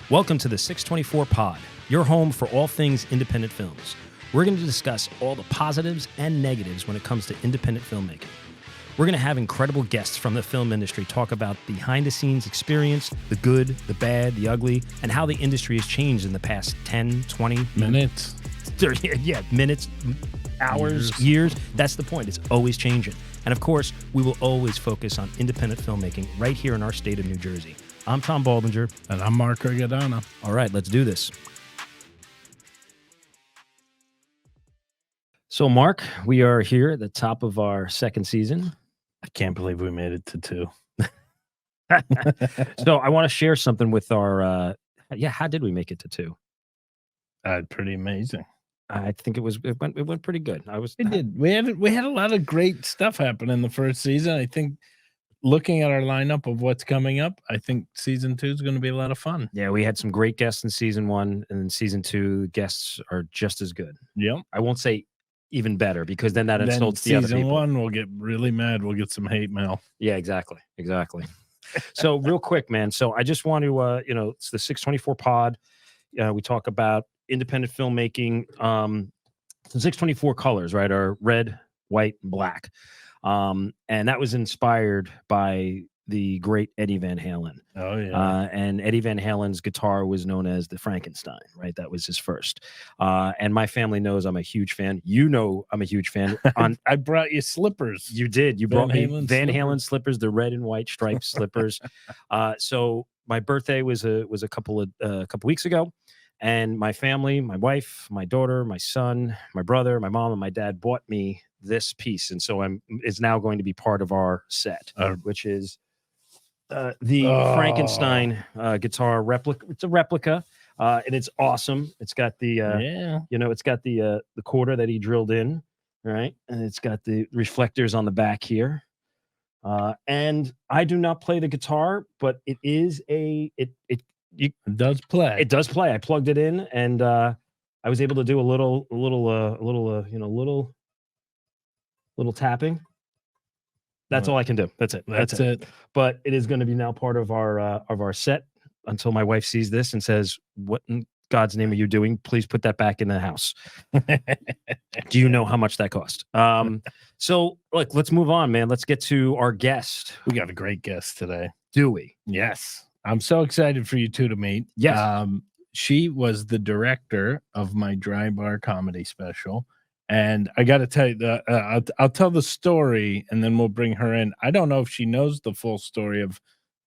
Welcome to the 624 Pod, your home for all things independent films. We're going to discuss all the positives and negatives when it comes to independent filmmaking. We're going to have incredible guests from the film industry talk about behind-the-scenes experience, the good, the bad, the ugly, and how the industry has changed in the past 10, 20 minutes. 30, minutes, hours, years. That's the point. It's always changing. And of course, we will always focus on independent filmmaking right here in our state of New Jersey. I'm Tom Baldinger. And I'm Mark Riccadonna. All right, let's do this. So, Mark, we are here at the top of our second season. I can't believe we made it to 2. So I want to share something with our, how did we make it to 2? Pretty amazing. I think it went pretty good. It did. We had a lot of great stuff happen in the first season. I think looking at our lineup of what's coming up, I think season 2 is going to be a lot of fun. Yeah, we had some great guests in season 1, and in season 2, guests are just as good. Yep. I won't say even better because then that insults the other people. Season 1, we'll get really mad. We'll get some hate mail. Yeah, exactly. So real quick, man. So I just want to, it's the 624 Pod. We talk about independent filmmaking. The 624 colors, right, are red, white, and black. And that was inspired by the great Eddie Van Halen. Oh, yeah. And Eddie Van Halen's guitar was known as the Frankenstein, right? That was his first. And my family knows I'm a huge fan. You know I'm a huge fan. I brought you slippers. You did. You brought me Van Halen slippers, the red and white striped slippers. So my birthday was a couple weeks ago. And my family, my wife, my daughter, my son, my brother, my mom, and my dad bought me this piece. And so it's now going to be part of our set, which is the Frankenstein guitar replica. It's a replica, and it's awesome. It's got the it's got the quarter that he drilled in, right? And it's got the reflectors on the back here. And I do not play the guitar, but it is it does play. It does play. I plugged it in, and I was able to do a little tapping. That's all I can do. That's it. That's it. But it is going to be now part of our set until my wife sees this and says, "What in God's name are you doing? Please put that back in the house." Do you know how much that cost? So look, let's move on, man. Let's get to our guest. We got a great guest today. Do we? Yes. I'm so excited for you two to meet. Yes. She was the director of my dry bar comedy special. And I got to tell you, I'll tell the story and then we'll bring her in. I don't know if she knows the full story of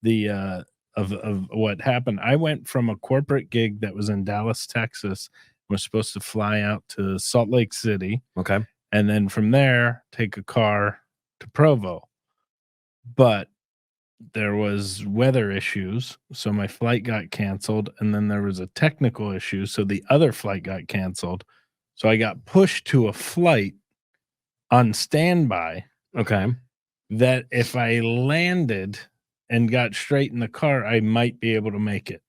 the of what happened. I went from a corporate gig that was in Dallas, Texas. Was supposed to fly out to Salt Lake City. Okay. And then from there, take a car to Provo. But there was weather issues, so my flight got canceled, and then there was a technical issue, so the other flight got canceled. So I got pushed to a flight on standby. Okay. That if I landed and got straight in the car, I might be able to make it.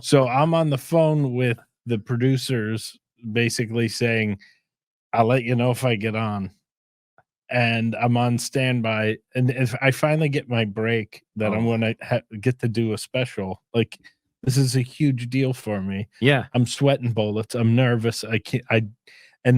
So I'm on the phone with the producers basically saying, I'll let you know if I get on. And I'm on standby. And if I finally get my break that I'm going to get to do a special, like this is a huge deal for me. Yeah. I'm sweating bullets. I'm nervous. And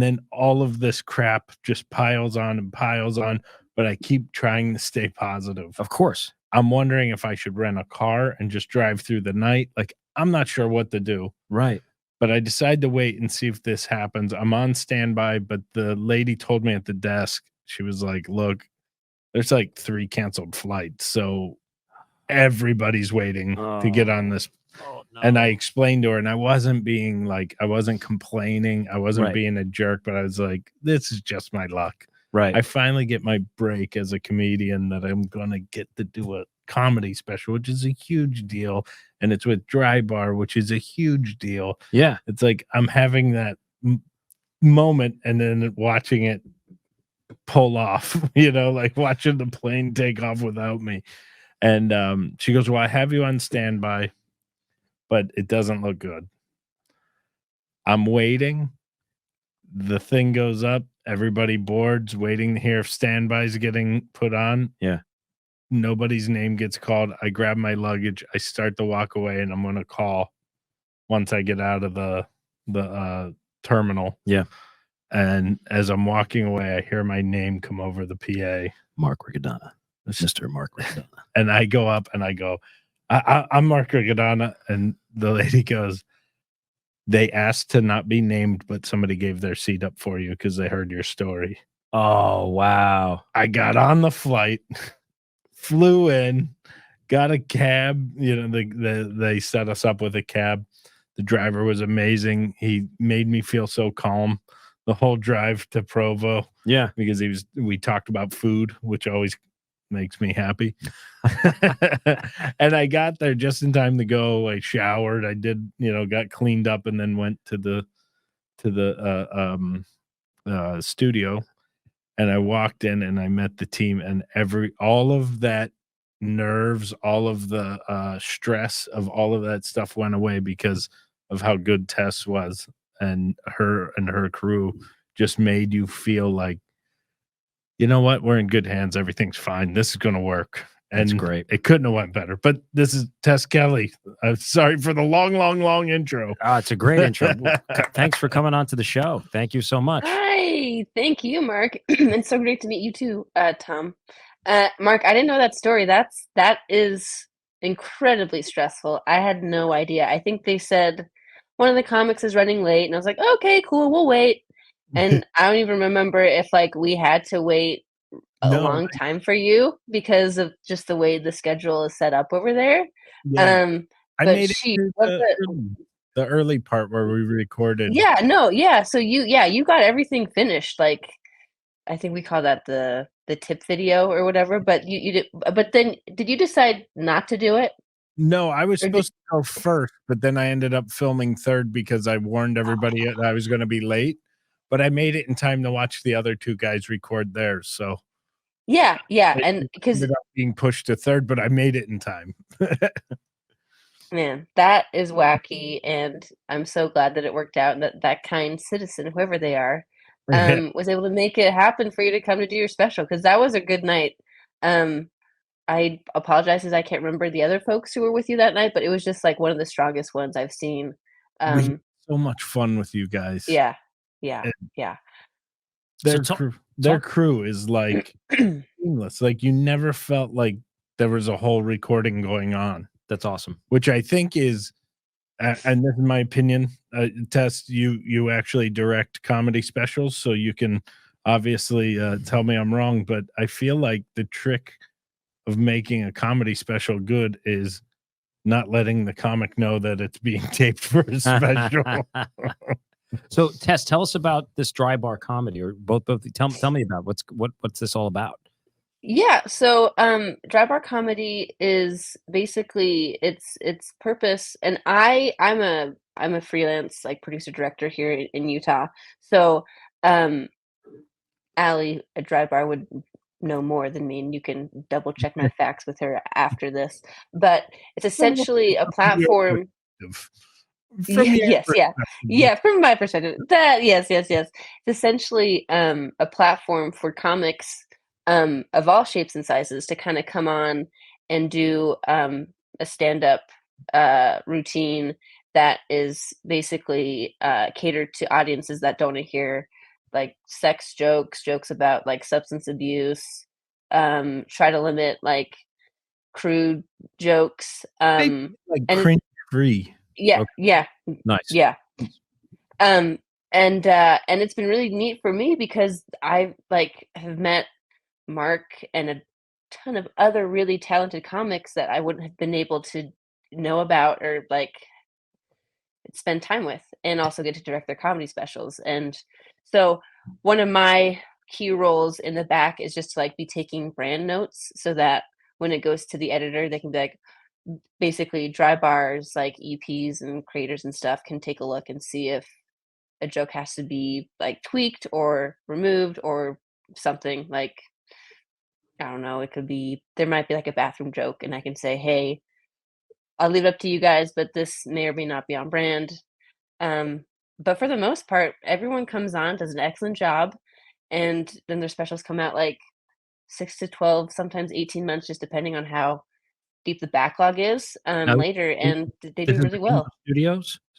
then all of this crap just piles on, but I keep trying to stay positive. Of course. I'm wondering if I should rent a car and just drive through the night. Like, I'm not sure what to do. Right. But I decided to wait and see if this happens. I'm on standby, but the lady told me at the desk, she was like, look, there's like 3 canceled flights. So everybody's waiting to get on this. Oh, no. And I explained to her, and I wasn't complaining. I wasn't being a jerk, but I was like, this is just my luck. Right. I finally get my break as a comedian that I'm going to get to do a comedy special, which is a huge deal. And it's with Dry Bar, which is a huge deal. Yeah. It's like I'm having that moment and then watching it pull off, like watching the plane take off without me. And she goes, well, I have you on standby, but it doesn't look good. I'm waiting. The thing goes up. Everybody boards, waiting to hear if standby's getting put on. Yeah. nobody's name gets called. I grab my luggage, I start to walk away, and I'm gonna call once I get out of the terminal. Yeah. And as I'm walking away, I hear my name come over the PA. Mark Riccadonna. Mr. Mark Riccadonna. And I go up and I go, I'm Mark Riccadonna. And the lady goes, they asked to not be named, but somebody gave their seat up for you because they heard your story. Oh, wow. I got on the flight, flew in, got a cab. You know, they set us up with a cab. The driver was amazing. He made me feel so calm the whole drive to Provo. Yeah. Because we talked about food, which always makes me happy. And I got there just in time to go. I showered. I did, got cleaned up and then went to the studio. And I walked in and I met the team, and all of that nerves, all of the stress of all of that stuff went away because of how good Tess was, and her crew just made you feel like, you know what, we're in good hands. Everything's fine. This is going to work. And that's great. It couldn't have went better. But this is Tess Kelly. I'm sorry for the long intro. It's a great intro. Thanks for coming on to the show. Thank you so much. Hi, thank you, Mark. It's so great to meet you too, Tom. Mark, I didn't know that story. That is incredibly stressful. I had no idea. I think they said one of the comics is running late, and I was like, okay, cool, we'll wait. And I don't even remember if we had to wait a long time for you because of just the way the schedule is set up over there. Yeah. I made it the early part where we recorded. Yeah. So you got everything finished. I think we call that the tip video or whatever. But you did. But then, did you decide not to do it? No, I was supposed to go first, but then I ended up filming third because I warned everybody that I was going to be late. But I made it in time to watch the other two guys record theirs. So yeah, and because ended up being pushed to third, but I made it in time. Man, that is wacky, and I'm so glad that it worked out, and that kind citizen, whoever they are, was able to make it happen for you to come to do your special, because that was a good night. I apologize as I can't remember the other folks who were with you that night, but it was just one of the strongest ones I've seen. We had so much fun with you guys. Yeah. Their crew is seamless. You never felt like there was a whole recording going on. That's awesome. Which I think is, and this is my opinion, Tess, you actually direct comedy specials, so you can obviously tell me I'm wrong, but I feel like the trick of making a comedy special good is not letting the comic know that it's being taped for a special. So, Tess, tell us about this dry bar comedy, or both. Tell me about what's this all about. Yeah, so dry bar comedy is basically its purpose, and I'm a freelance producer director here in Utah. So Allie at Dry Bar would know more than me, and you can double check my facts with her after this. But it's essentially a platform. From my perspective, yes. It's essentially a platform for comics of all shapes and sizes to kind of come on and do a stand-up routine that is basically catered to audiences that don't hear sex jokes about substance abuse, try to limit crude jokes, and cringe free. Yeah. Nice. Yeah. And it's been really neat for me because I have met Mark and a ton of other really talented comics that I wouldn't have been able to know about or spend time with, and also get to direct their comedy specials. And so one of my key roles in the back is just to be taking brand notes so that when it goes to the editor, they can be basically Dry Bars, EPs and creators and stuff can take a look and see if a joke has to be tweaked or removed or something. I don't know, it could be, there might be a bathroom joke, and I can say, hey, I'll leave it up to you guys, but this may or may not be on brand. But for the most part, everyone comes on, does an excellent job, and then their specials come out 6 to 12, sometimes 18 months, just depending on how deep the backlog is, Now, later, and they this do is really well.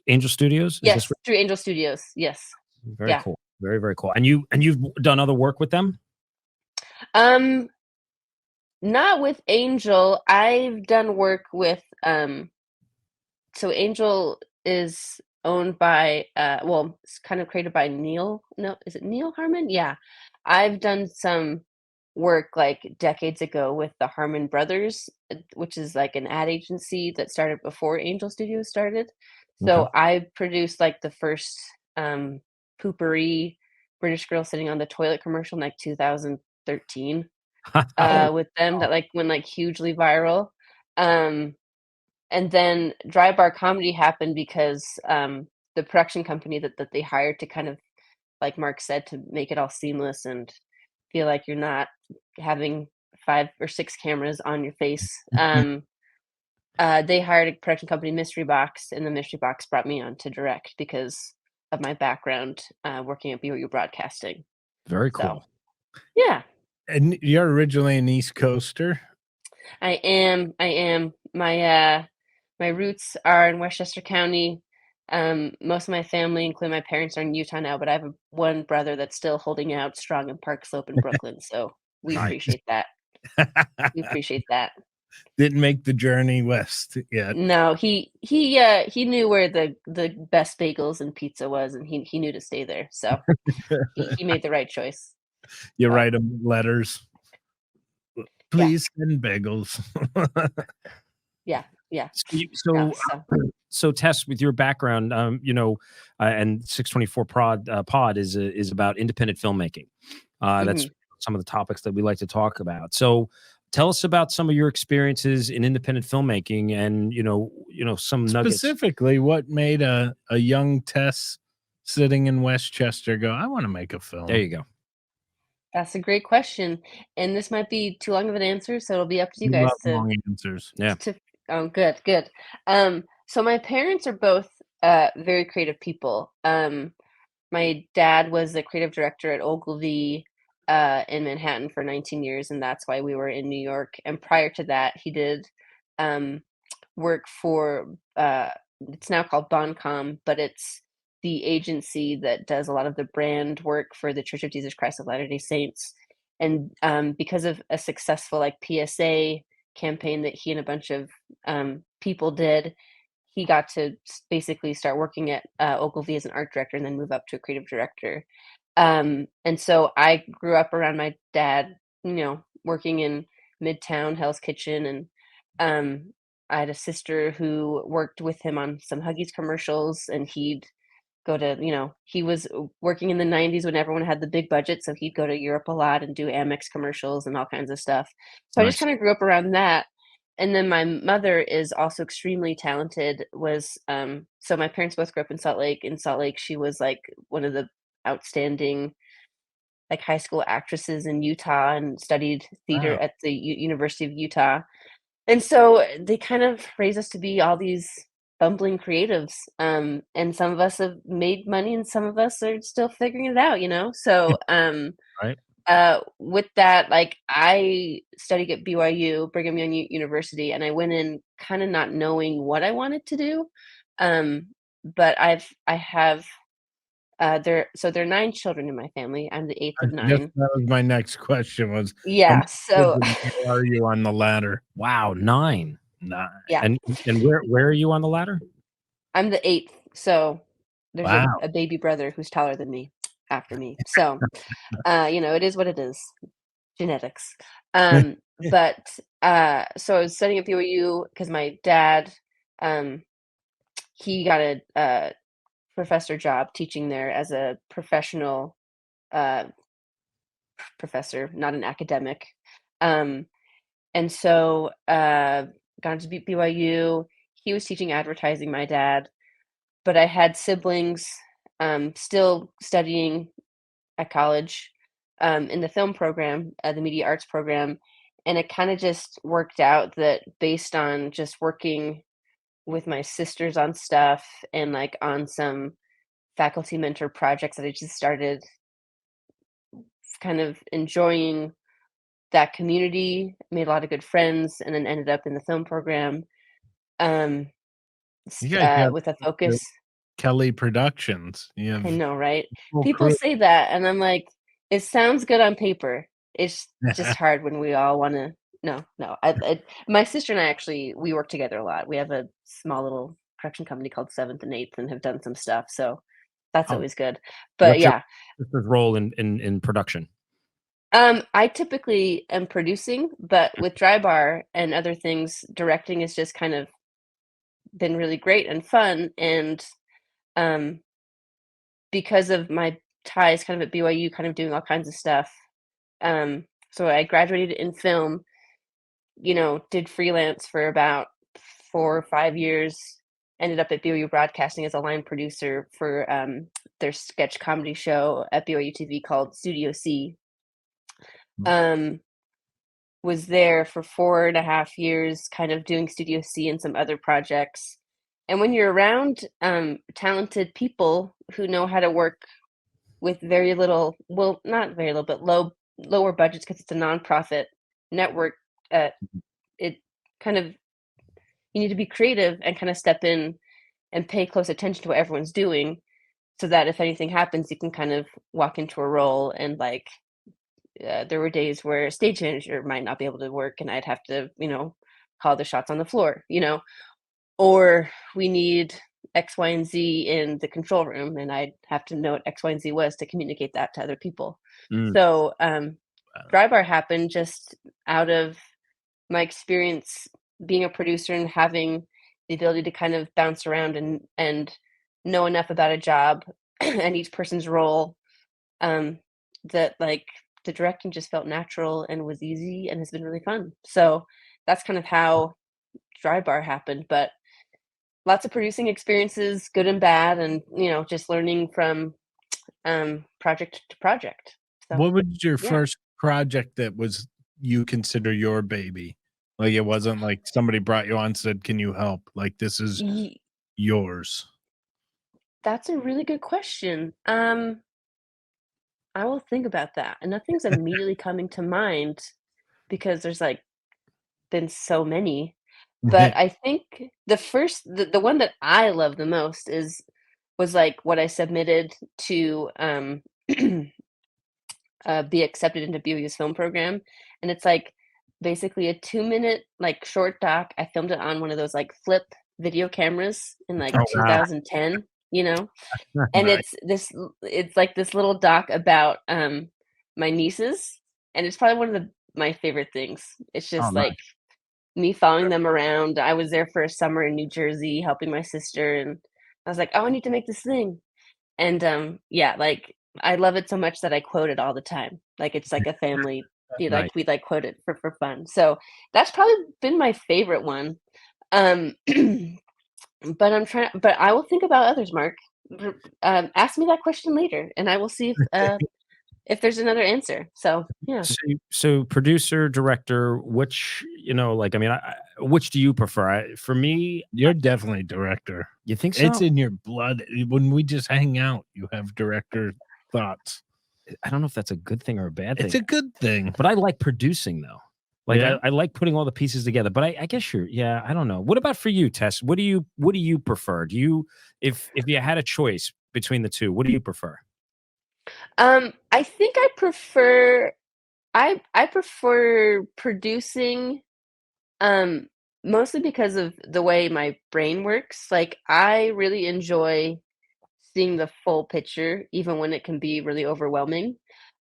Angel Studios? Is this Yes, through Angel Studios, yes. very Yeah. cool? Very, very cool. And you've done other work with them? Um, Not with Angel. I've done work with, so Angel is owned by, well, it's kind of created by Neil. No, is it Neil Harmon? Yeah. I've done some work like decades ago with the Harmon Brothers, which is like an ad agency that started before Angel Studios started. Okay. So I produced like the first poopery British girl sitting on the toilet commercial in like 2013 Oh, with them that like went like hugely viral. Um, and then Dry Bar Comedy happened because, the production company that they hired to kind of, like Mark said, to make it all seamless and feel like you're not having 5 or 6 cameras on your face, they hired a production company, Mystery Box, and the Mystery Box brought me on to direct because of my background, working at BYU Broadcasting. very So, cool. yeah. And you're originally an East Coaster. I am. My roots are in Westchester County. Most of my family, including my parents, are in Utah now, but I have one brother that's still holding out strong in Park Slope in Brooklyn, so we Nice. appreciate that. We appreciate that. Didn't make the journey west yet. No, he knew where the best bagels and pizza was, and he knew to stay there, so he made the right choice. You So, write them letters. yeah, Please send bagels. yeah, yeah. So, So so Tess, with your background, and 624 pod is about independent filmmaking. That's mhm. some of the topics that we like to talk about. So, tell us about some of your experiences in independent filmmaking, and some nuggets. Specifically, what made a young Tess sitting in Westchester go, I want to make a film? There you go. That's a great question, and this might be too long of an answer, so it'll be up to you We love guys to long answers. Yeah. to oh, good, good. So my parents are both very creative people. My dad was the creative director at Ogilvy in Manhattan for 19 years, and that's why we were in New York. And prior to that, he did um, work for it's now called Boncom, but it's the agency that does a lot of the brand work for the Church of Jesus Christ of Latter-day Saints. And because of a successful like PSA campaign that he and a bunch of people did, he got to basically start working at Ogilvy as an art director and then move up to a creative director. And so I grew up around my dad, working in Midtown, Hell's Kitchen, and I had a sister who worked with him on some Huggies commercials, and he'd go to, he was working in the 90s when everyone had the big budget, so he'd go to Europe a lot and do Amex commercials and all kinds of stuff. So I just Nice. kind of grew up around that. And then my mother is also extremely talented, so my parents both grew up in Salt Lake. In Salt Lake, she was like one of the outstanding like high school actresses in Utah and studied theater Wow. at the University of Utah. And so they kind of raised us to be all these bumbling creatives. And some of us have made money and some of us are still figuring it out. So Right. with that, like I studied at BYU, Brigham Young University, and I went in kind of not knowing what I wanted to do. But I have there are 9 children in my family. I'm the 8th of Yes, 9. that was my next question was, how Yeah, many kids so and where are you on the ladder? Wow, 9. 9. yeah, And where are you on the ladder? I'm the 8th. So there's a, Wow. a baby brother who's taller than me after me. So it is what it is. Genetics. But so I was studying at BYU because my dad, um, he got a professor job teaching there as a professional uh, professor, not an academic. Um, and so got into BYU. He was teaching advertising, my dad, but I had siblings still studying at college in the film program, the media arts program. And it kind of just worked out that based on just working with my sisters on stuff and like on some faculty mentor projects that I just started kind of enjoying that community, made a lot of good friends, and then ended up in the film program, um, You guys got with a the focus. Kelly Productions. You I have know, right? full People crew. say that, and I'm like, it sounds good on paper. It's just hard when we all want to. No, no. My sister and I actually we work together a lot. We have a small little production company called Seventh and Eighth, and have done some stuff. So that's Oh, always good. But what's your yeah, sister's role in production? I typically am producing, but with Dry Bar and other things, directing has just kind of been really great and fun. And um, because of my ties kind of at BYU, kind of doing all kinds of stuff. So I graduated in film, did freelance for about 4 or 5 years, ended up at BYU Broadcasting as a line producer for their sketch comedy show at BYU TV called Studio C. Um, was there for 4.5 years, kind of doing Studio C and some other projects. And when you're around talented people who know how to work with very little, well, not very little, but lower budgets because it's a nonprofit network, it kind of you need to be creative and kind of step in and pay close attention to what everyone's doing so that if anything happens, you can kind of walk into a role and like there were days where a stage manager might not be able to work and I'd have to, call the shots on the floor, or we need X, Y, and Z in the control room, and I'd have to know what X, Y, and Z was to communicate that to other people. Mm. So, Dry Bar happened just out of my experience being a producer and having the ability to kind of bounce around and know enough about a job and each person's role, that like the directing just felt natural and was easy and has been really fun. So that's kind of how Dry Bar happened. But lots of producing experiences, good and bad, and just learning from project to project. So What was your yeah. first project that was you consider your baby? Like, it wasn't like somebody brought you on and said, "Can you help?" Like, this is Ye- yours. that's a really good question. I will think about that. And nothing's immediately coming to mind because there's like been so many. But I think the one that I love the most was like what I submitted to be accepted into BYU's film program, and it's like basically a 2-minute like short doc. I filmed it on one of those like flip video cameras in like Oh, wow. 2010, and Nice. it's like this little doc about my nieces, and it's probably one of my favorite things. It's Oh, just nice. like me following them around. I was there for a summer in New Jersey helping my sister, and I was like, "Oh, I need to make this thing." And, yeah, like, I love it so much that I quote it all the time. Like, it's like a family Nice. we, like, quote it for fun. So, that's probably been my favorite one. Um, but I will think about others, Mark. Ask me that question later, and I will see if there's another answer. So, yeah. So producer, director, which, like, I mean, which do you prefer? For me, You're definitely director. you think It's so? in your blood. When we just hang out, you have director thoughts. I don't know if that's a good thing or a bad It's thing, a good thing. but I like producing though. Like Yeah. I like putting all the pieces together. But I guess yeah, I don't know. What about for you, Tess? What do you prefer? Do you if you had a choice between the two, what do you prefer? I think I prefer producing. Um, Mostly because of the way my brain works. Like, I really enjoy seeing the full picture, even when it can be really overwhelming.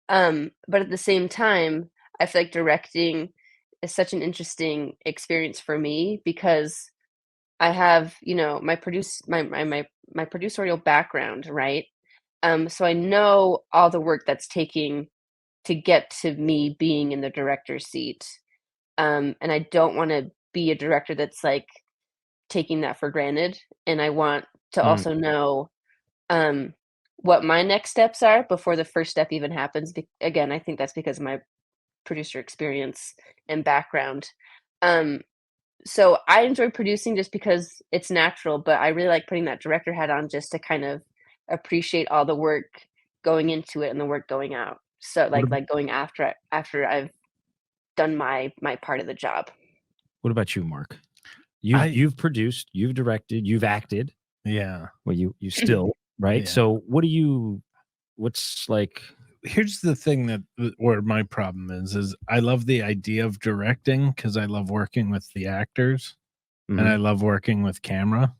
But at the same time, I feel like directing is such an interesting experience for me because I have, my producerial background, right? So I know all the work that's taking to get to me being in the director's seat. And I don't want to be a director that's like taking that for granted. And I want to Mm, also know um, what my next steps are before the first step even happens. Again, I think that's because of my producer experience and background. Um, so I enjoy producing just because it's natural, but I really like putting that director hat on just to kind of appreciate all the work going into it and the work going out. So what like going after I've done my part of the job. What about you, Mark? You've produced, you've directed, you've acted. Yeah. Well, you still, right? Yeah. So what's like? Here's the thing that where my problem is I love the idea of directing because I love working with the actors and I love working with camera,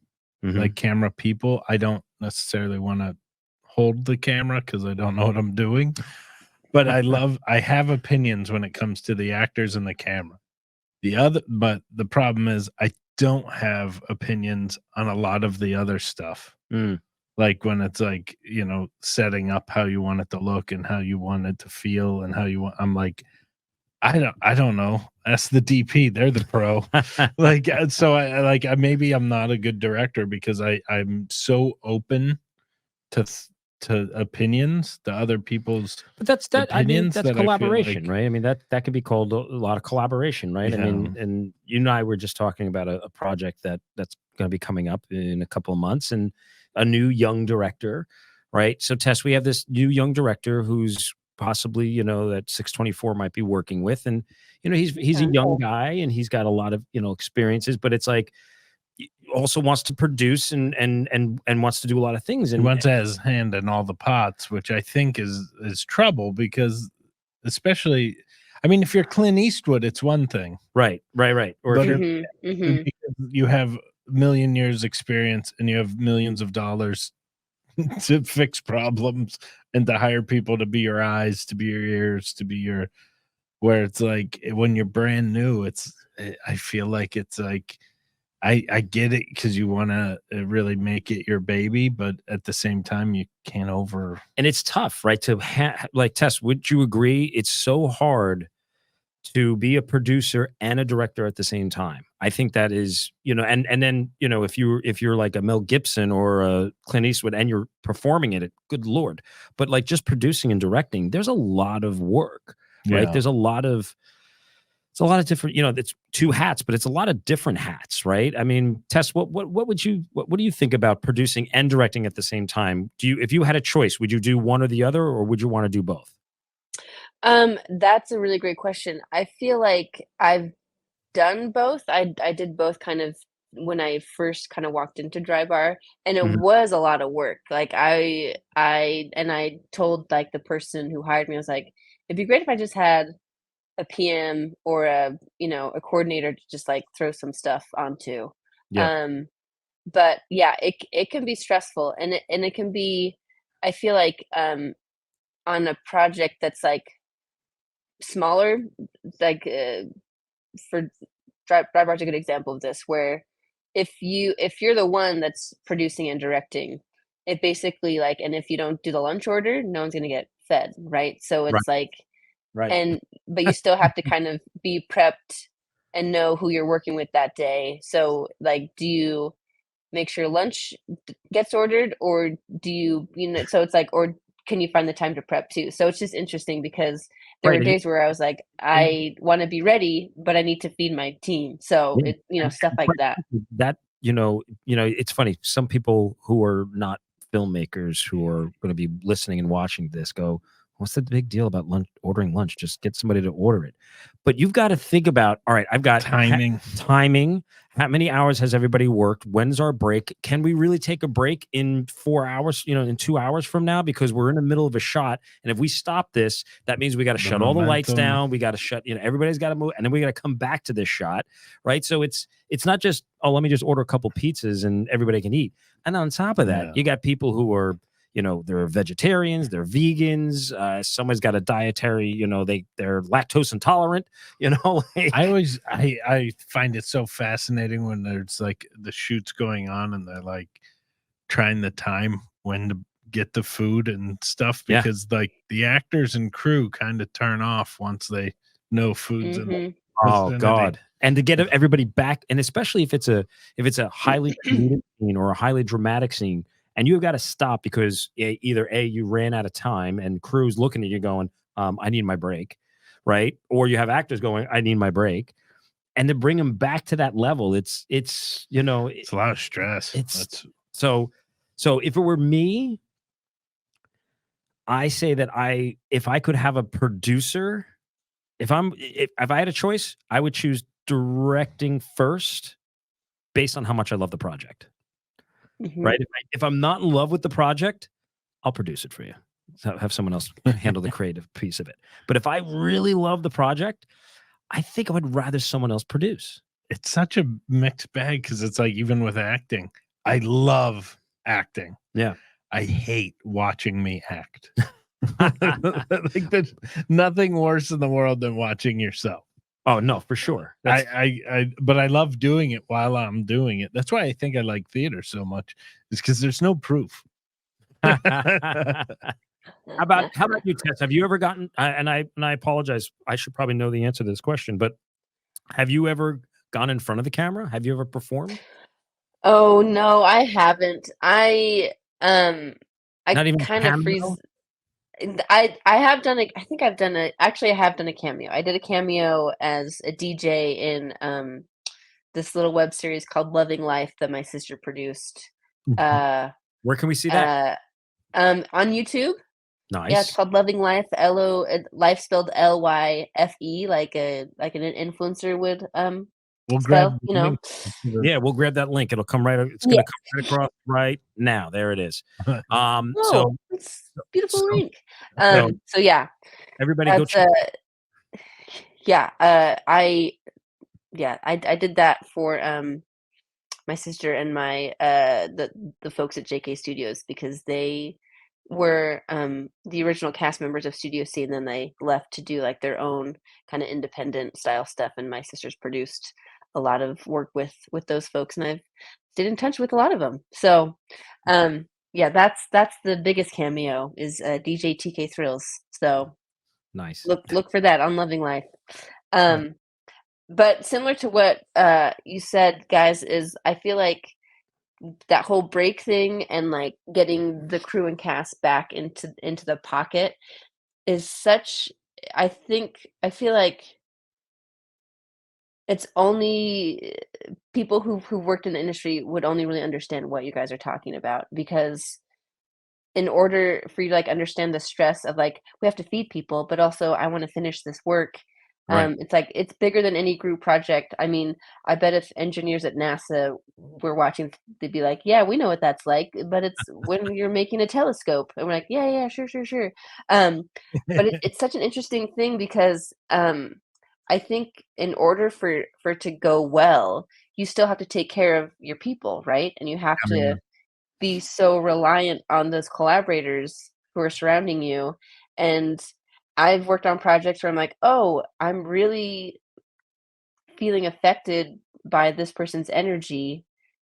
like camera people. I don't necessarily want to hold the camera because I don't know what I'm doing, but I have opinions when it comes to the actors and the camera. But the problem is I don't have opinions on a lot of the other stuff. Like when it's like, setting up how you want it to look and how you want it to feel and how you want, I'm like, I don't know. That's the DP. They're the pro. So maybe I'm not a good director because I'm so open to opinions, to other people's But that's opinions. That's that I feel collaboration, like, right? I mean, that could be called a lot of collaboration, right? I mean, and you and I were just talking about a project that's going to be coming up in a couple of months, and a new young director, right? So, Tess, we have this new young director who's possibly, that 624 might be working with, and he's a young guy and he's got a lot of experiences, but it's like also wants to produce and wants to do a lot of things, and he wants to have his hand in all the pots, which I think is trouble because, especially, I mean, if you're Clint Eastwood, it's one thing, right, or but if because you have a million years experience and you have millions of dollars to fix problems and to hire people to be your eyes, to be your ears, to be your, where it's like when you're brand new, I feel like it's like, I get it because you want to really make it your baby, but at the same time, you can't and it's tough, right? To like, Tess, would you agree? It's so hard to be a producer and a director at the same time. I think that is, and then, if you're like a Mel Gibson or a Clint Eastwood and you're performing it, good Lord. But like just producing and directing, there's a lot of work, right? Yeah. It's a lot of different, it's two hats, but it's a lot of different hats, right? I mean, Tess, what do you think about producing and directing at the same time? If you had a choice, would you do one or the other, or would you want to do both? That's a really great question. I feel like I've done both. I did both kind of when I first kind of walked into Dry Bar, and it was a lot of work. Like I told like the person who hired me, I was like, it'd be great if I just had a PM or a coordinator to just like throw some stuff onto. Yeah. But yeah, it can be stressful, and it can be. I feel like on a project that's like smaller, like for Dry Bar's a good example of this, where if you're the one that's producing and directing, it basically like, and if you don't do the lunch order, no one's gonna get fed, right? So Right. it's like, Right. but you still have to kind of be prepped and know who you're working with that day. So like, do you make sure lunch gets ordered, or do so it's like, or can you find the time to prep too? So it's just interesting because there were Right. days where I was like, I want to be ready, but I need to feed my team. So Yeah. stuff like that. That, it's funny. Some people who are not filmmakers who are going to be listening and watching this go, what's the big deal about ordering lunch? Just get somebody to order it. But you've got to think about, all right, I've got timing. How many hours has everybody worked? When's our break? Can we really take a break in 4 hours, in 2 hours from now? Because we're in the middle of a shot. And if we stop this, that means we got to shut all the lights down. We got to shut, everybody's got to move. And then we got to come back to this shot. Right. So it's not just, oh, let me just order a couple pizzas and everybody can eat. And on top of that, you got people who are, they're vegetarians, they're vegans. Someone's got a dietary, they're lactose intolerant, I find it so fascinating when there's like the shoots going on and they're like trying to time when to get the food and stuff, because like the actors and crew kind of turn off once they know food's in the oh God. And to get everybody back, and especially if it's a highly comedic scene or a highly dramatic scene, and you've got to stop because either you ran out of time and crew's looking at you going, I need my break, right? Or you have actors going, I need my break. And to bring them back to that level, it's a lot of stress. So if it were me, I say that if I could have a producer if I had a choice, I would choose directing first based on how much I love the project. Right? If I'm not in love with the project, I'll produce it for you. So have someone else handle the creative piece of it. But if I really love the project, I think I would rather someone else produce. It's such a mixed bag because it's like even with acting, I love acting. Yeah. I hate watching me act. Like there's nothing worse in the world than watching yourself. Oh no, for sure. But I love doing it while I'm doing it. That's why I think I like theater so much, is because there's no proof. How about you, Tess? Have you ever gotten? And I apologize. I should probably know the answer to this question, but have you ever gone in front of the camera? Have you ever performed? Oh no, I haven't. I Not even kind of freeze. cameo? I have done a. I think I've done a. Actually, I have done a cameo. I did a cameo as a DJ in this little web series called Loving Life that my sister produced. Where can we see that? On YouTube. Nice. Yeah, it's called Loving Life. Life spelled LYFE, like an influencer would We'll spell. grab the link. Yeah, we'll grab that link. It'll come right. It's going to come right across right now. There it is. So it's a beautiful link. so So yeah, everybody go check. I did that for my sister and my the folks at JK Studios, because they were the original cast members of Studio C, and then they left to do like their own kind of independent style stuff, and my sister's produced a lot of work with those folks, and I've stayed in touch with a lot of them. So yeah, that's the biggest cameo is DJ TK Thrills. So Nice. look for that on Loving Life. But similar to what you said, guys, is I feel like that whole break thing and like getting the crew and cast back into the pocket is such. I feel like it's only people who worked in the industry would only really understand what you guys are talking about, because in order for you to like understand the stress of like, we have to feed people, but also I want to finish this work. Right. It's like it's bigger than any group project. I mean, I bet if engineers at NASA were watching, they'd be like, "Yeah, we know what that's like." But it's when you're making a telescope, and we're like, "Yeah, sure." But it's such an interesting thing because I think in order for it to go well, you still have to take care of your people, right? And you have to be so reliant on those collaborators who are surrounding you. And I've worked on projects where I'm like, oh, I'm really feeling affected by this person's energy,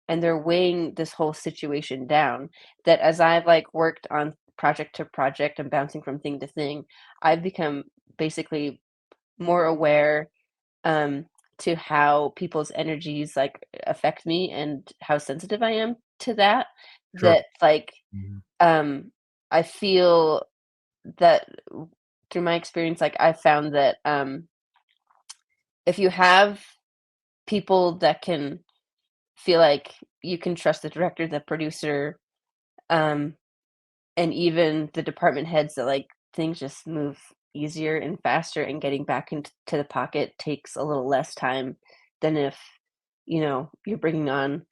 and they're weighing this whole situation down. That as I've like worked on project to project and bouncing from thing to thing, I've become basically more aware to how people's energies like affect me and how sensitive I am to that. Sure. That like I feel that through my experience, like I found that if you have people that can feel like you can trust the director, the producer, and even the department heads, that like things just move easier and faster, and getting back into the pocket takes a little less time than if you're bringing on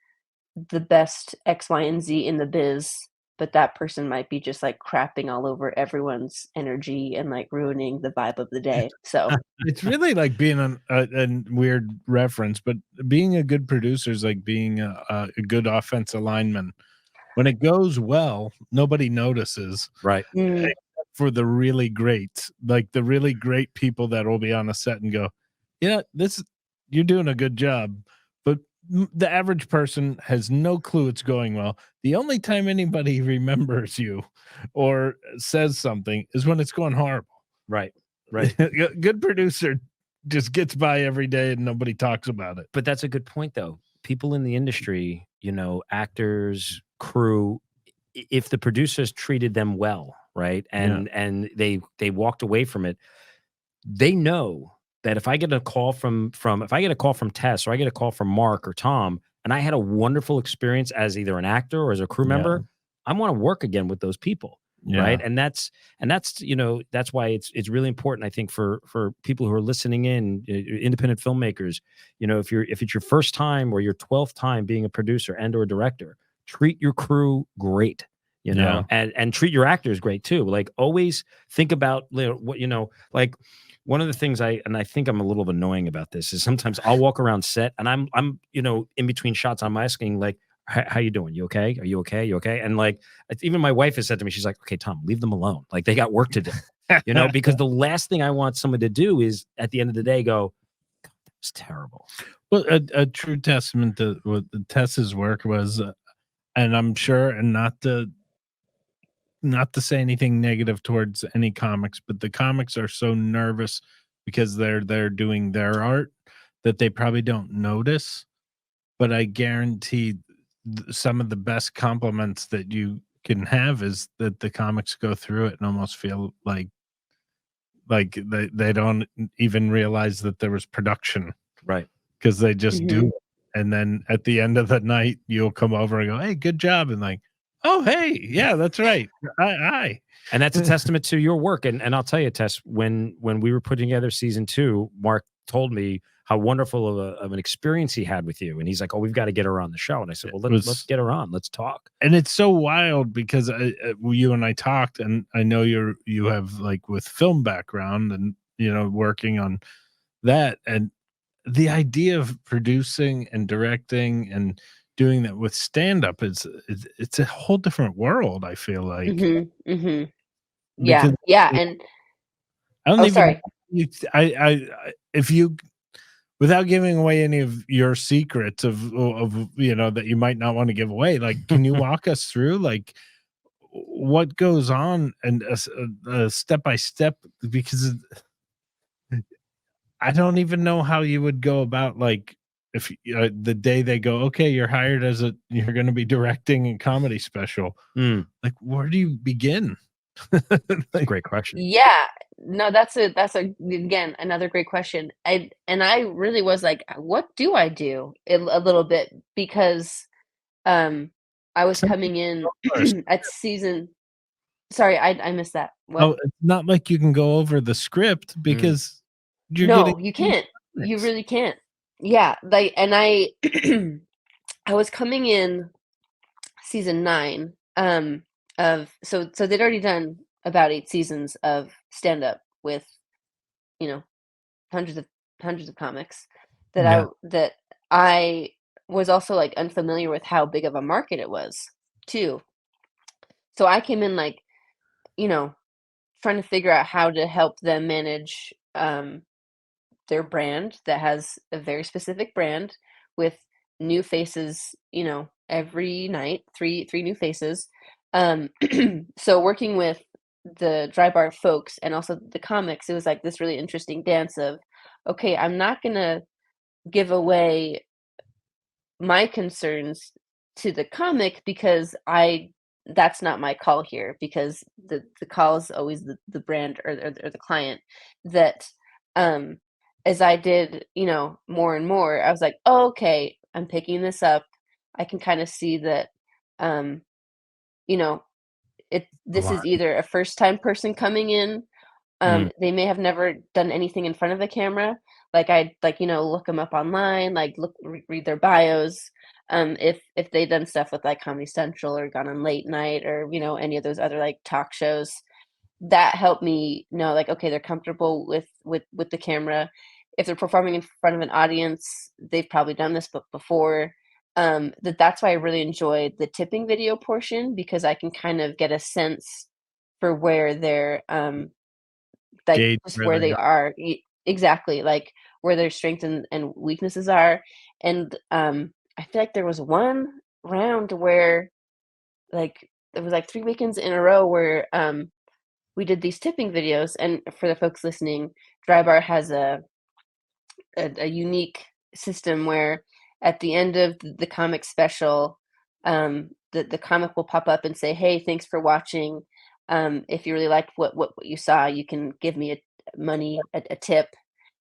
the best X, Y, and Z in the biz, but that person might be just like crapping all over everyone's energy and like ruining the vibe of the day. So It's really like being a weird reference, but being a good producer is like being a good offensive lineman. When it goes well, nobody notices. Right. mm, For the really great, like the really great people that will be on a set and go, yeah, you're doing a good job. But the average person has no clue it's going well. The only time anybody remembers you or says something is when it's going horrible. Right. Good producer just gets by every day and nobody talks about it. But that's a good point, though. People in the industry, actors, crew, if the producers treated them well, right, and they walked away from it, they know that if I get a call from Tess, or I get a call from Mark or Tom, and I had a wonderful experience as either an actor or as a crew member, I want to work again with those people. right? And that's that's why it's really important, I think, for people who are listening in, independent filmmakers. If it's your first time or your 12th time being a producer and or director, treat your crew great, and treat your actors great too. Like, always think about what like. One of the things I think I'm a little annoying about this is sometimes I'll walk around set and I'm in between shots, I'm asking, like, how you doing? You okay? Are you okay? You okay? And like, even my wife has said to me, she's like, okay, Tom, leave them alone. Like, they got work to do, because the last thing I want someone to do is at the end of the day go, God, that was terrible. Well, a true testament to what Tess's work was, and I'm sure, and not to say anything negative towards any comics, but the comics are so nervous because they're doing their art that they probably don't notice. But I guarantee some of the best compliments that you can have is that the comics go through it and almost feel like they don't even realize that there was production, right? Because they just do it. And then at the end of the night, you'll come over and go, hey, good job. And like, oh, hey, yeah, that's right. Aye. And that's a testament to your work. And I'll tell you, Tess, when we were putting together season 2, Mark told me how wonderful of an experience he had with you. And he's like, oh, we've got to get her on the show. And I said, well, let's get her on. Let's talk. And it's so wild because you and I talked, and I know you have, like, with film background and, working on that. And the idea of producing and directing and doing that with stand-up it's a whole different world, I feel like. Yeah. And I don't even sorry. If you, without giving away any of your secrets of that you might not want to give away, like, can you walk us through, like, what goes on and step by step? Because I don't even know how you would go about, like, if the day they go, okay, you're hired you're going to be directing a comedy special. Like, where do you begin? Like, great question. Yeah, no, that's again, another great question. I really was like, what do I do a little bit, because I was coming in at season. Sorry, I missed that. What? Oh, it's not like you can go over the script because no, you can't. You really can't. Yeah, like, and I I was coming in season 9 of so they'd already done about 8 seasons of stand up with hundreds of comics that I was also, like, unfamiliar with how big of a market it was too. So I came in, like, trying to figure out how to help them manage their brand that has a very specific brand with new faces, every night, three new faces. So working with the dry bar folks and also the comics, it was like this really interesting dance of, okay, I'm not gonna give away my concerns to the comic because that's not my call here, because the call is always the brand or the client. That as I did, more and more, I was like, oh, okay, I'm picking this up. I can kind of see that you know this is either a first time person coming in. They may have never done anything in front of a camera. Like, I'd, like, look them up online, like, read their bios. If they've done stuff with, like, Comedy Central or gone on late night or, any of those other, like, talk shows, that helped me know, like, okay, they're comfortable with the camera. If they're performing in front of an audience, they've probably done this before. That's why I really enjoyed the tipping video portion, because I can kind of get a sense for where they're like, just where they are. Exactly, like, where their strengths and weaknesses are. And I feel like there was one round where, like, there was like 3 weekends in a row where we did these tipping videos. And for the folks listening, Dry Bar has a unique system where at the end of the comic special, the comic will pop up and say, hey, thanks for watching. If you really liked what you saw, you can give me a tip,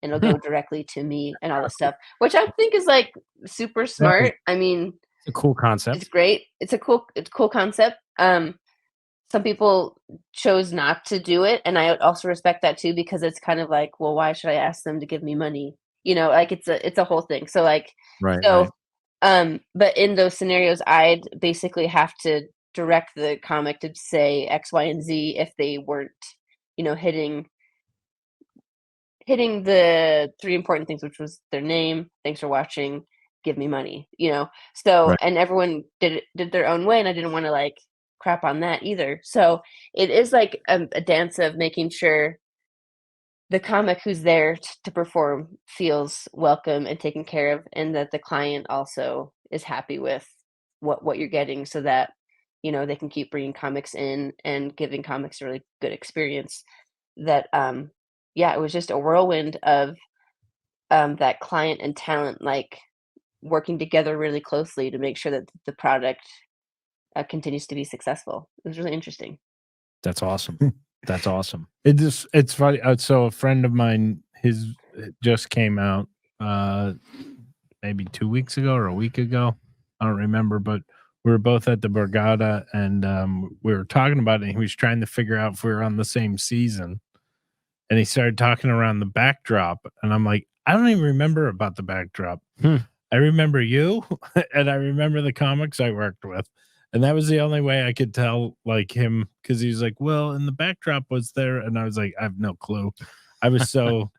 and it'll go directly to me and all this stuff, which I think is, like, super smart. I mean, it's a cool concept. it's great. It's a cool concept. some people chose not to do it, and I also respect that too, because it's kind of like, well, why should I ask them to give me money? Like it's a whole thing. So like, Right, right. so but in those scenarios, I'd basically have to direct the comic to say X, Y, and Z if they weren't, hitting the three important things, which was their name, thanks for watching, give me money. So, Right. and everyone did their own way, and I didn't want to like crap on that either. So it is like a dance of making sure the comic who's there to perform feels welcome and taken care of, and that the client also is happy with what you're getting, so that they can keep bringing comics in and giving comics a really good experience. That yeah, it was just a whirlwind of that client and talent like working together really closely to make sure that the product continues to be successful. It was really interesting. That's awesome. That's awesome. It's funny. So a friend of mine, his just came out maybe 2 weeks ago or a week ago. I don't remember, but we were both at the Borgata, and we were talking about it. And he was trying to figure out if we were on the same season, and he started talking around the backdrop, and I'm like, I don't even remember about the backdrop. I remember you, and I remember the comics I worked with. And that was the only way I could tell, like, him, because he's like, well, and the backdrop was there. And I was like, I have no clue. I was so,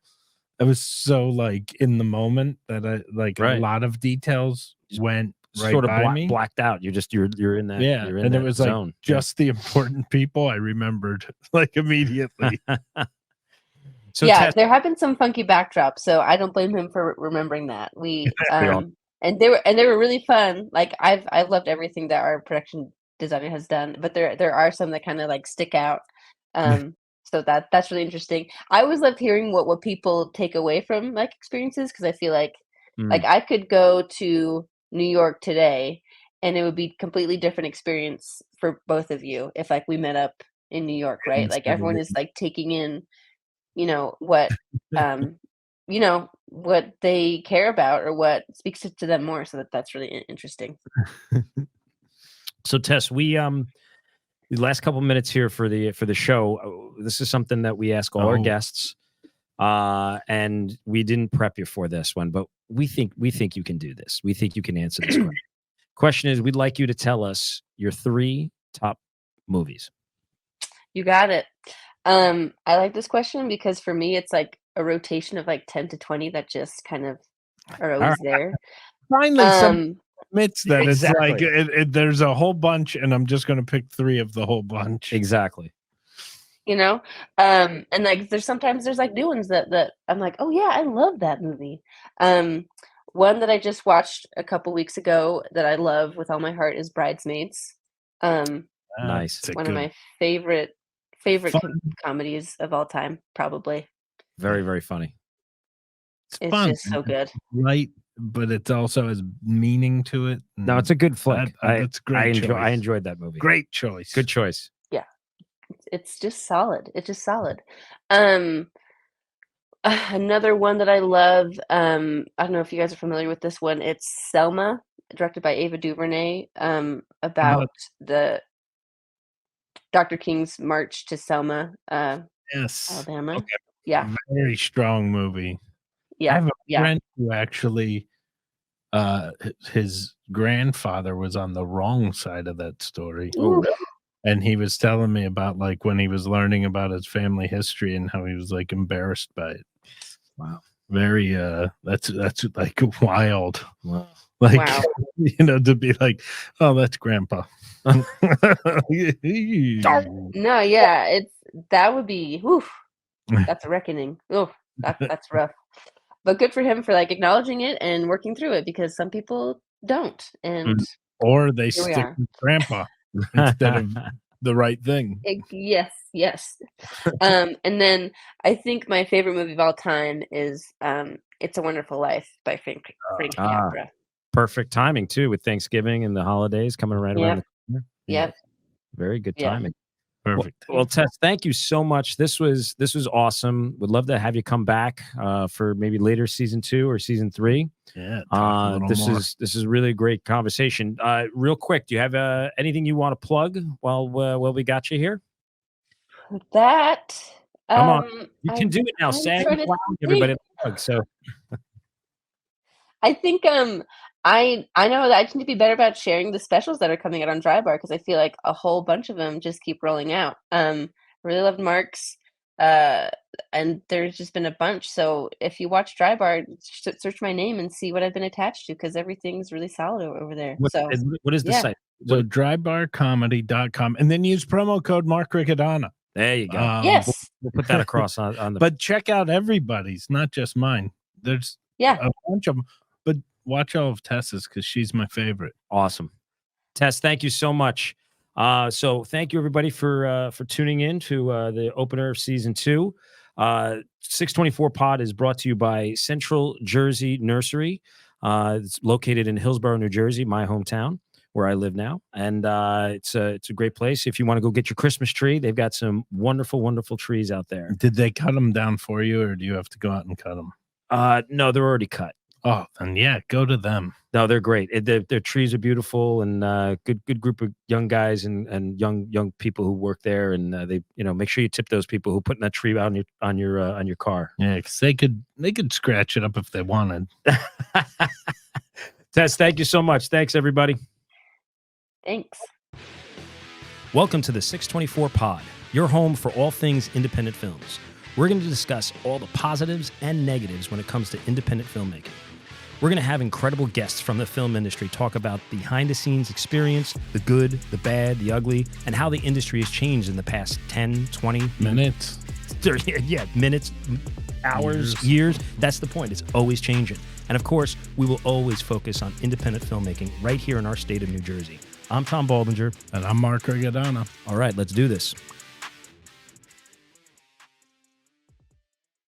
like, in the moment that I, like, a Right. lot of details went right Sort of by me. blacked out. You're in that. Yeah. You're in And it that was zone. like just the important people I remembered, like, immediately. So Yeah, Tess, there have been some funky backdrops, so I don't blame him for remembering that. We all- and they were really fun. Like I've loved everything that our production designer has done, but there are some that kind of like stick out. So that's really interesting. I always loved hearing what people take away from like experiences, because I feel like Mm, I could go to New York today and it would be completely different experience for both of you if like we met up in New York, right? Like Instead of everyone is like taking in what um what they care about or what speaks to them more, so that's really interesting. so Tess, we the last couple minutes here for the show. This is something that we ask all our Oh. guests, and we didn't prep you for this one, but we think you can do this. We think you can answer this question. Question is, we'd like you to tell us your 3 top movies. You got it. I like this question because for me it's like a rotation of like 10 to 20 that just kind of are All always right. there. Finally, some um admits that it's like Exactly. there's a whole bunch, and I'm just going to pick 3 of the whole bunch. Exactly. you know and like there's like new ones that I'm like, oh yeah, I love that movie. One that I just watched a couple weeks ago that I love with all my heart is Bridesmaids. Nice. It's a One of good my favorite fun. comedies of all time, probably. Very, very funny. It's fun. just so good. Light, but it also has meaning to it. No, it's a good flick. That's a great choice. I enjoyed that movie. Great choice. Good choice. Yeah, it's just solid. It's just solid. Um, Another one that I love. I don't know if you guys are familiar with this one. It's Selma, directed by Ava DuVernay. About the Dr. King's march to Selma, Yes. Alabama. Okay. Yeah, Very strong movie. I yeah, have a yeah. friend who actually his grandfather was on the wrong side of that story. Ooh. And he was telling me about like when he was learning about his family history and how he was like embarrassed by it. Wow. Very that's like wild. Wow. Like Wow. to be like, oh, that's grandpa. No, yeah, that would be, oof, that's a reckoning. Oh, that's rough. But good for him for like acknowledging it and working through it, because some people don't. And Or they here we stick are. with grandpa instead of the right thing. Yes, yes. And then I think my favorite movie of all time is It's a Wonderful Life by Frank Capra. Perfect timing too, with Thanksgiving and the holidays coming right around Yep. the corner. Yep. Very good Yeah. timing. Perfect. Well, Tess, thank you so much. This was awesome. Would love to have you come back for maybe later season 2 or season 3. Yeah, talk a little this more. is really a great conversation. Real quick, do you have anything you want to plug while we got you here? That Come on, you can do it now. I'm Sag trying to allowing everybody to plug. So I think I know that I just need to be better about sharing the specials that are coming out on Dry Bar because I feel like a whole bunch of them just keep rolling out. Really loved Mark's, and there's just been a bunch. So if you watch Dry Bar, search my name and see what I've been attached to because everything's really solid over there. So what is the yeah. site? So drybarcomedy.com, and then use promo code Mark Riccadonna. There you go. Yes. We'll put that across on the. But check out everybody's, not just mine. There's Yeah. a bunch of them, but watch all of Tess's because she's my favorite. Awesome. Tess, thank you so much. So thank you everybody for tuning in to the opener of season 2. 624 Pod is brought to you by Central Jersey Nursery. It's located in Hillsborough, New Jersey, my hometown, where I live now. And it's a great place. If you want to go get your Christmas tree, they've got some wonderful, wonderful trees out there. Did they cut them down for you, or do you have to go out and cut them? No, they're already cut. Oh, then yeah, go to them. No, they're great. Their trees are beautiful, and good group of young guys and young people who work there. And they make sure you tip those people who putting that tree on your car. Yeah, because they could scratch it up if they wanted. Tess, thank you so much. Thanks everybody. Thanks. Welcome to the 624 Pod, your home for all things independent films. We're going to discuss all the positives and negatives when it comes to independent filmmaking. We're going to have incredible guests from the film industry talk about behind-the-scenes experience, the good, the bad, the ugly, and how the industry has changed in the past 10, 20 Minutes. 30, minutes, hours, years. That's the point. It's always changing. And of course, we will always focus on independent filmmaking right here in our state of New Jersey. I'm Tom Baldinger. And I'm Mark Riccadonna. All right, let's do this.